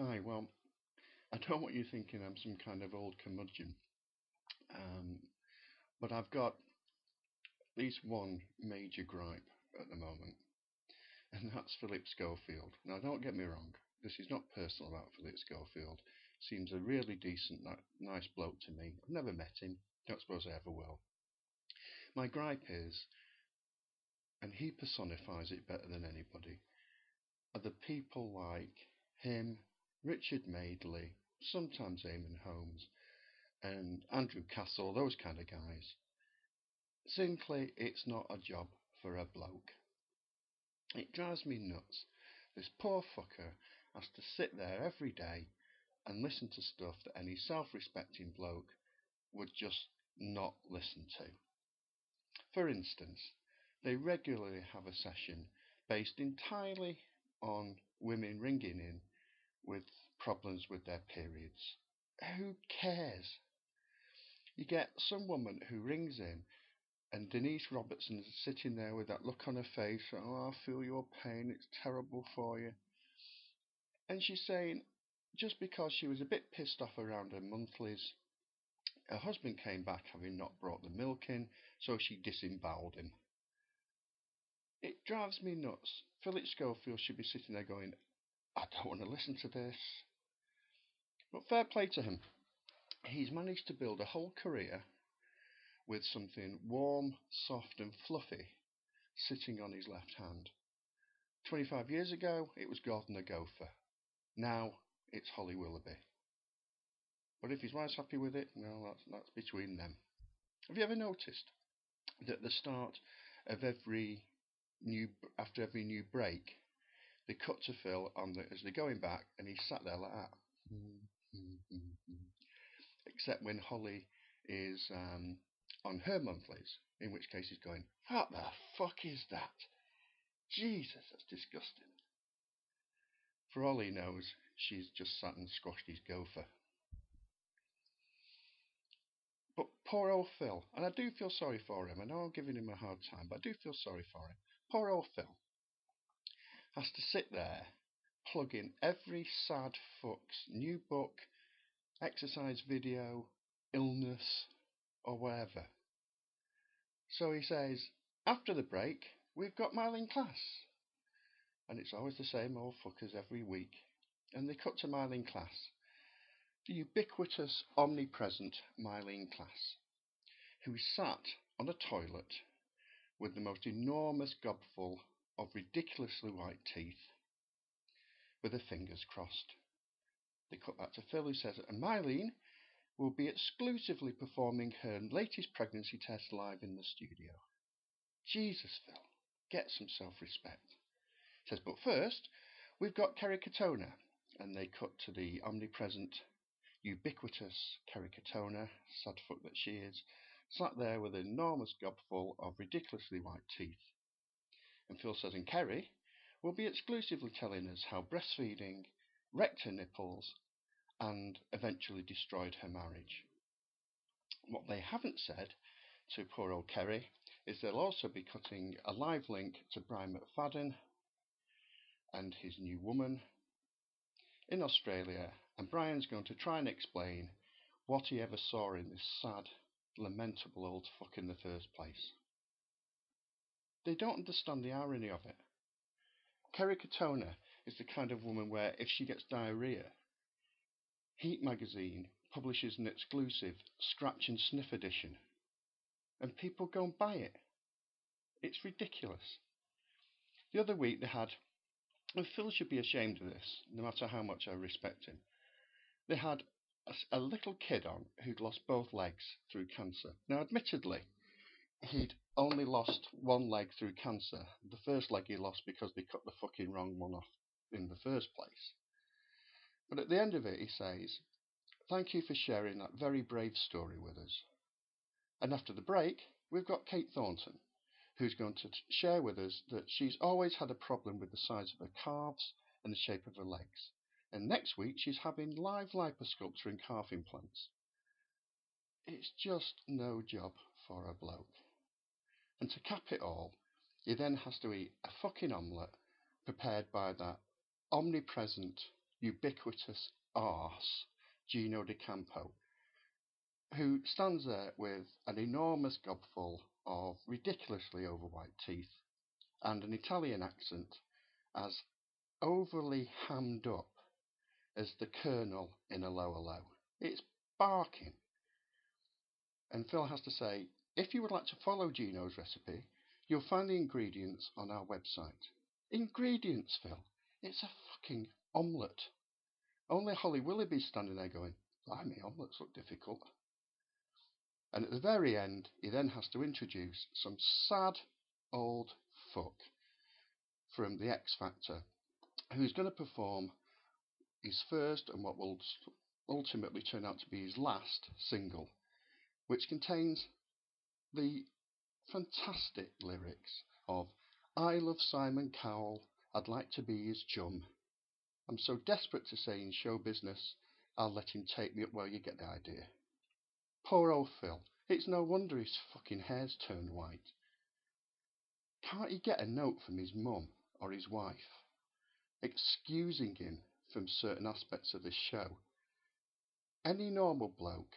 Hi, well, I don't want you thinking I'm some kind of old curmudgeon, um, but I've got at least one major gripe at the moment, and that's Phillip Schofield. Now, don't get me wrong, this is not personal about Phillip Schofield. Seems a really decent, nice bloke to me. I've never met him, don't suppose I ever will. My gripe is, and he personifies it better than anybody, are the people like him, Richard Madeley, sometimes Eamon Holmes, and Andrew Castle, those kind of guys. Simply, it's not a job for a bloke. It drives me nuts. This poor fucker has to sit there every day and listen to stuff that any self-respecting bloke would just not listen to. For instance, they regularly have a session based entirely on women ringing in with problems with their periods. Who cares? You get some woman who rings in and Denise Robertson is sitting there with that look on her face, oh, I feel your pain, it's terrible for you. And she's saying, just because she was a bit pissed off around her monthlies, her husband came back having not brought the milk in, so she disemboweled him. It drives me nuts. Phillip Schofield should be sitting there going, I don't want to listen to this. But fair play to him. He's managed to build a whole career with something warm, soft and fluffy sitting on his left hand. 25 years ago, it was Gordon the Gopher. Now, it's Holly Willoughby. But if his wife's happy with it, well, that's between them. Have you ever noticed that at the start of after every new break, they cut to Phil as they're going back, and he's sat there like that. Except when Holly is on her monthlies, in which case he's going, what the fuck is that? Jesus, that's disgusting. For all he knows, she's just sat and squashed his gopher. But poor old Phil, and I do feel sorry for him. I know I'm giving him a hard time, but I do feel sorry for him. Poor old Phil has to sit there, plug in every sad fuck's new book, exercise video, illness, or whatever. So he says, after the break, we've got Mile class. And it's always the same old fuckers every week. And they cut to Mile class. The ubiquitous, omnipresent Mile class, who sat on a toilet with the most enormous gobful of ridiculously white teeth, with her fingers crossed. They cut back to Phil, who says, and Mylene will be exclusively performing her latest pregnancy test live in the studio. Jesus, Phil, get some self-respect. He says, but first, we've got Kerry Katona. And they cut to the omnipresent, ubiquitous Kerry Katona, sad fuck that she is, sat there with an enormous gobful of ridiculously white teeth. And Phil says, and Kerry will be exclusively telling us how breastfeeding wrecked her nipples and eventually destroyed her marriage. What they haven't said to poor old Kerry is they'll also be cutting a live link to Brian McFadden and his new woman in Australia, and Brian's going to try and explain what he ever saw in this sad, lamentable old fuck in the first place. They don't understand the irony of it. Kerry Katona is the kind of woman where if she gets diarrhea, Heat magazine publishes an exclusive scratch and sniff edition, and people go and buy it. It's ridiculous. The other week they had, and Phil should be ashamed of this, no matter how much I respect him. They had a little kid on who'd lost both legs through cancer. Now, admittedly, he'd only lost one leg through cancer. The first leg he lost because they cut the fucking wrong one off in the first place. But at the end of it, he says, thank you for sharing that very brave story with us. And after the break, we've got Kate Thornton, who's going to share with us that she's always had a problem with the size of her calves and the shape of her legs. And next week, she's having live liposculpture and calf implants. It's just no job for a bloke. And to cap it all, he then has to eat a fucking omelette prepared by that omnipresent, ubiquitous arse, Gino De Campo, who stands there with an enormous gobful of ridiculously overwhite teeth and an Italian accent as overly hammed up as the Colonel in a lower low. It's barking. And Phil has to say, if you would like to follow Gino's recipe, you'll find the ingredients on our website. Ingredients, Phil? It's a fucking omelette. Only Holly Willoughby's standing there going, blimey, omelettes look difficult. And at the very end, he then has to introduce some sad old fuck from the X Factor, who's going to perform his first and what will ultimately turn out to be his last single, which contains the fantastic lyrics of I love Simon Cowell, I'd like to be his chum. I'm so desperate to say in show business, I'll let him take me up. Well, you get the idea. Poor old Phil. It's no wonder his fucking hair's turned white. Can't he get a note from his mum or his wife excusing him from certain aspects of this show? Any normal bloke,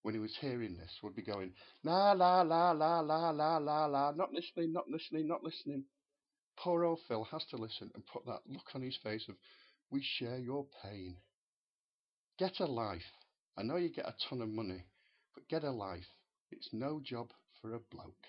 when he was hearing this, would be going, la la la la la la la la, not listening, not listening, not listening. Poor old Phil has to listen and put that look on his face of, we share your pain. Get a life. I know you get a ton of money, but get a life. It's no job for a bloke.